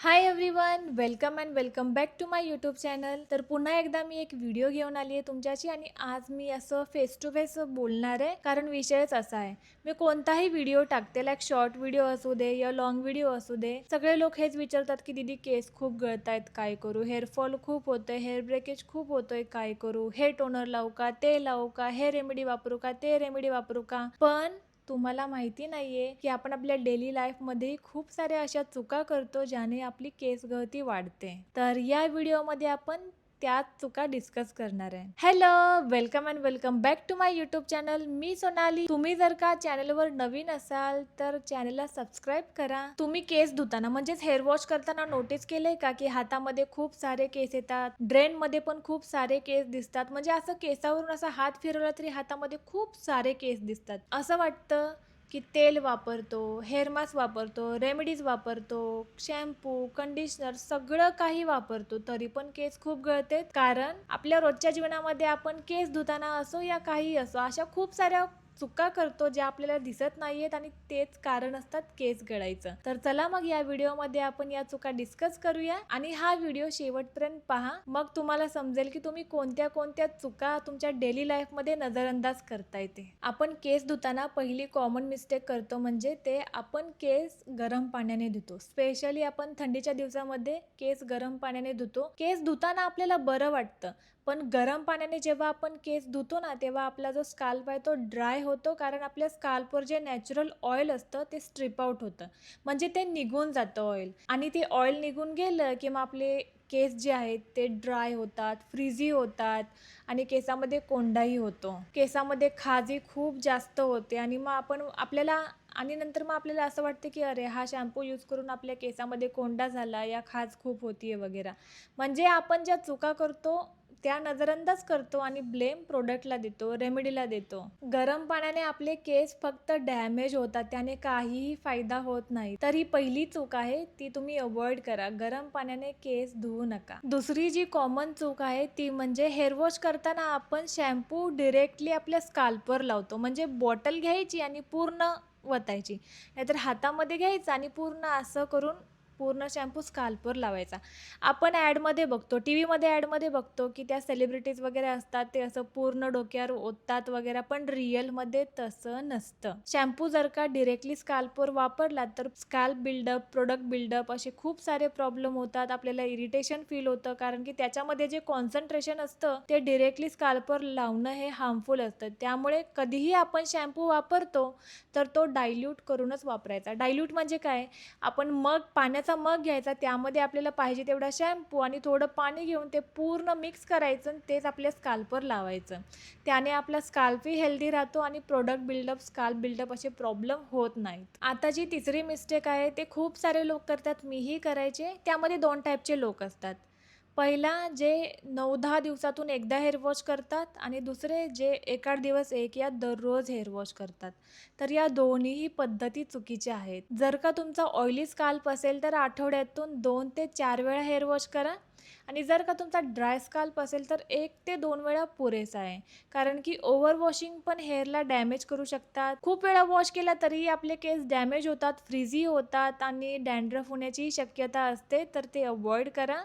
High everyone, welcome and welcome back to my YouTube channel. तर पुन्हा एकदा मी एक व्हिडिओ घेऊन आली आहे तुमच्याशी आणि आज मी असं फेस टू फेस बोलणार आहे, कारण विषयच असा आहे. मी कोणताही व्हिडिओ टाकते, लाईक शॉर्ट व्हिडिओ असू दे या लॉंग व्हिडिओ असू दे, सगळे लोक हेच विचारतात की दीदी केस खूप गळत आहेत, काय करू, हेअरफॉल खूप होतोय, हेअर ब्रेकेज खूप होतोय, काय करू, हे टोनर लावू का, ते लावू का, हे रेमेडी वापरू का, ते रेमेडी वापरू का. पण तुम्हाला माहिती नाहीये की आपण आपल्या डेली लाईफमध्ये खूप साऱ्या अशा चुका करतो ज्याने आपली केस गळती वाढते. तर या व्हिडिओमध्ये आपण त्याच चुका डिस्कस करणार आहे. Hello, welcome and welcome back to my YouTube channel. मी सोनाली. तुम्ही जर का चॅनलवर नवीन असाल तर चॅनलला सबस्क्राईब करा. तुम्ही केस धुताना म्हणजेच हेअर वॉश करताना नोटीस केलंय का की हातामध्ये खूप सारे केस येतात, ड्रेन मध्ये पण खूप सारे केस दिसतात. म्हणजे असं केसावरून असा हात फिरवला तरी हातामध्ये खूप सारे केस दिसतात. असं वाटतं की तेल वापरतो, हेअर मास्क वापरतो, रेमेडीज वापरतो, शॅम्पू, कंडिशनर सगळं काही वापरतो, तरी पण केस खूप गळतात. कारण आपल्या रोजच्या जीवनामध्ये आपण केस धुताना असो या काही असो अशा खूप साऱ्या चुका करतो ज्या आपल्याला दिसत नाहीयेत आणि तेच कारण असतात केस गळायचं. तर चला मग या व्हिडिओमध्ये आपण या चुका डिस्कस करूया आणि हा व्हिडिओ शेवटपर्यंत पहा. मग तुम्हाला समजेल की तुम्ही कोणत्या कोणत्या चुका तुमच्या डेली लाईफ मध्ये नजरअंदाज करता येते. आपण केस धुताना पहिली कॉमन मिस्टेक करतो म्हणजे ते आपण केस गरम पाण्याने धुतो. स्पेशली आपण थंडीच्या दिवसामध्ये केस गरम पाण्याने धुतो. केस धुताना आपल्याला बरं वाटतं, पण गरम पाण्याने जेव्हा आपण केस धुतो ना तेव्हा आपला जो स्काल्प आहे तो ड्राय होतो, कारण आपल्या स्काल्पवर जे नॅचरल ऑइल असतं ते स्ट्रिप आउट होतं, म्हणजे ते निघून जातं ऑइल. आणि ते ऑइल निघून गेलं की मग आपले केस जे आहेत ते ड्राय होतात, फ्रीझी होतात आणि केसामध्ये कोंडाही होतो, केसामध्ये खाजही खूप जास्त होते आणि मग नंतर मग आपल्याला असं वाटतं की अरे हा शॅम्पू यूज करून आपल्या केसामध्ये कोंडा झाला या खाज खूप होतीये वगैरे. म्हणजे आपण ज्या चुका करतो त्या नजरअंदाज करतो आणि ब्लेम प्रोडक्टला देतो, रेमेडीला देतो. गरम पाण्याने आपले केस फक्त डॅमेज होतात, त्याने काहीही फायदा होत नाही. तर ही पहिली चूक आहे, ती तुम्ही अवॉइड करा. गरम पाण्याने केस धुवू नका. दुसरी जी कॉमन चूक आहे ती म्हणजे हेअर वॉश करताना आपण शॅम्पू डिरेक्टली आपल्या स्काल्पवर लावतो. म्हणजे बॉटल घ्यायची आणि पूर्ण वतायची, नाहीतर हातामध्ये घ्यायचं आणि पूर्ण असं करून पूर्ण शॅम्पू स्काल्पवर लावायचा. आपण ॲडमध्ये बघतो, टी व्हीमध्ये ॲडमध्ये बघतो की त्या सेलिब्रिटीज वगैरे असतात ते असं पूर्ण डोक्यावर ओततात वगैरे, पण रिअलमध्ये तसं नसतं. शॅम्पू जर का डिरेक्टली स्काल्पवर वापरला तर स्काल्प बिल्डअप, प्रोडक्ट बिल्डअप असे खूप सारे प्रॉब्लेम होतात. आपल्याला इरिटेशन फील होतं, कारण की त्याच्यामध्ये जे कॉन्सन्ट्रेशन असतं ते डिरेक्टली स्काल्पवर लावणं हे हार्मफुल असतं. त्यामुळे कधीही आपण शॅम्पू वापरतो तर तो डायल्यूट करूनच वापरायचा. डायल्यूट म्हणजे काय, आपण पाण्याचा मग घ्यायचा, त्यामध्ये आपल्याला पाहिजे तेवढा शॅम्पू आणि थोडं पाणी घेऊन ते पूर्ण मिक्स करायचं आणि तेच आपल्या स्काल्पवर लावायचं. त्याने आपला स्काल्पही हेल्दी राहतो आणि प्रोडक्ट बिल्डअप, स्काल्प बिल्डअप असे प्रॉब्लेम होत नाहीत. आता जी तिसरी मिस्टेक आहे ते खूप सारे लोक करतात, मीही करायचे. त्यामध्ये दोन टाईपचे लोक असतात. पहिला जे 9-10 दिवसातून एकदा हेअर वॉश करतात आणि दुसरे जे 1-8 दिवस एक या दररोज हेअर वॉश करतात. तर या दोन्हीही पद्धती चुकीच्या आहेत. जर का तुमचा ऑइली स्काल्प असेल तर आठवड्यातून 2 ते 4 वेळा हेअर वॉश करा आणि जर का तुमचा ड्राय स्काल्प असेल तर 1 ते 2 वेळा पुरेसा आहे. कारण की ओव्हर वॉशिंग पण हेअरला डॅमेज करू शकतात. खूप वेळा वॉश केला तरीही आपले केस डॅमेज होतात, फ्रीझी होतात आणि डॅन्ड्रफ होण्याची शक्यता असते. तर ते अवॉइड करा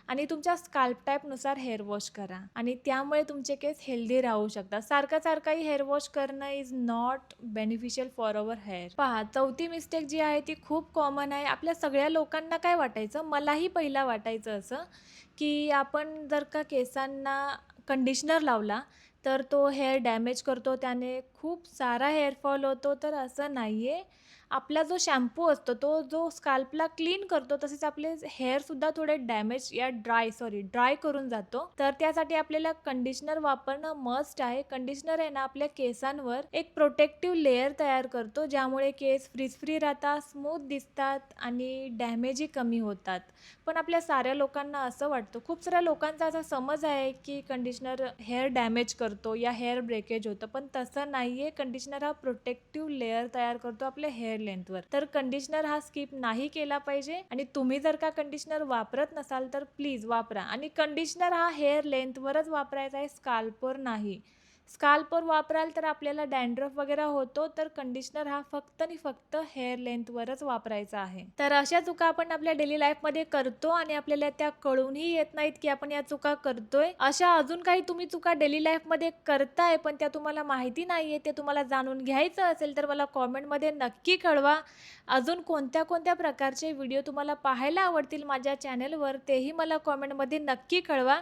आणि तुमच्या स्काल्प टाईपनुसार हेअर वॉश करा आणि त्यामुळे तुमचे केस हेल्दी राहू शकतात. सारखाही हेअर वॉश करणं is not beneficial for our hair. पहा, चौथी मिस्टेक जी आहे ती खूप कॉमन आहे. आपल्या सगळ्या लोकांना काय वाटायचं, मलाही पहिला वाटायचं असं की आपण जर का केसांना कंडिशनर लावला तर तो हेअर डॅमेज करतो, त्याने खूप सारा हेअरफॉल होतो. तर असं नाही आहे. आपला जो शॅम्पू असतो तो जो स्काल्पला क्लीन करतो, तसेच आपले हेअरसुद्धा थोडे ड्राय करून जातो. तर त्यासाठी आपल्याला कंडिशनर वापरणं मस्ट आहे. कंडिशनर आहे ना आपल्या केसांवर एक प्रोटेक्टिव्ह लेअर तयार करतो, ज्यामुळे केस फ्री राहतात, स्मूथ दिसतात आणि डॅमेजही कमी होतात. पण आपल्या साऱ्या लोकांना असं वाटतं, खूप साऱ्या लोकांचा असा समज आहे की कंडिशनर हेअर डॅमेज करतो या हेअर ब्रेकेज होतं, पण तसं नाही आहे. कंडिशनर हा प्रोटेक्टिव्ह लेअर तयार करतो आपल्या हेअर लेंथवर. तर कंडिशनर हा स्किप नाही केला पाहिजे आणि तुम्ही जर का कंडिशनर वापरत नसाल तर प्लीज वापरा आणि कंडिशनर हा हेअर लेंथवरच वापरायचा आहे, स्काल्पवर नाही. स्काल्पवर वापराल तर आपल्याला डॅन्ड्रफ वगैरे होतो, तर कंडिशनर हा फक्त आणि फक्त हेअर लेंथवरच वापरायचा आहे. तर अशा चुका आपण आपल्या डेली लाईफमध्ये करतो आणि आपल्याला त्या कळूनही येत नाहीत की आपण या चुका करतोय. अशा अजून काही तुम्ही चुका डेली लाईफमध्ये करताय पण त्या तुम्हाला माहिती नाहीये, ते तुम्हाला जाणून घ्यायचं असेल तर मला कॉमेंटमध्ये नक्की कळवा. अजून कोणत्या कोणत्या प्रकारचे व्हिडिओ तुम्हाला पाहायला आवडतील माझ्या चॅनलवर तेही मला कॉमेंटमध्ये नक्की कळवा.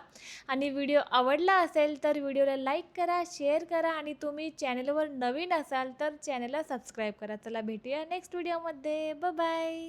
आणि व्हिडिओ आवडला असेल तर व्हिडिओला लाईक करा, शेअर करा आणि तुम्ही चॅनलवर नवीन असाल तर चॅनलला सबस्क्राईब करा. चला भेटूया नेक्स्ट व्हिडिओमध्ये. Bye bye.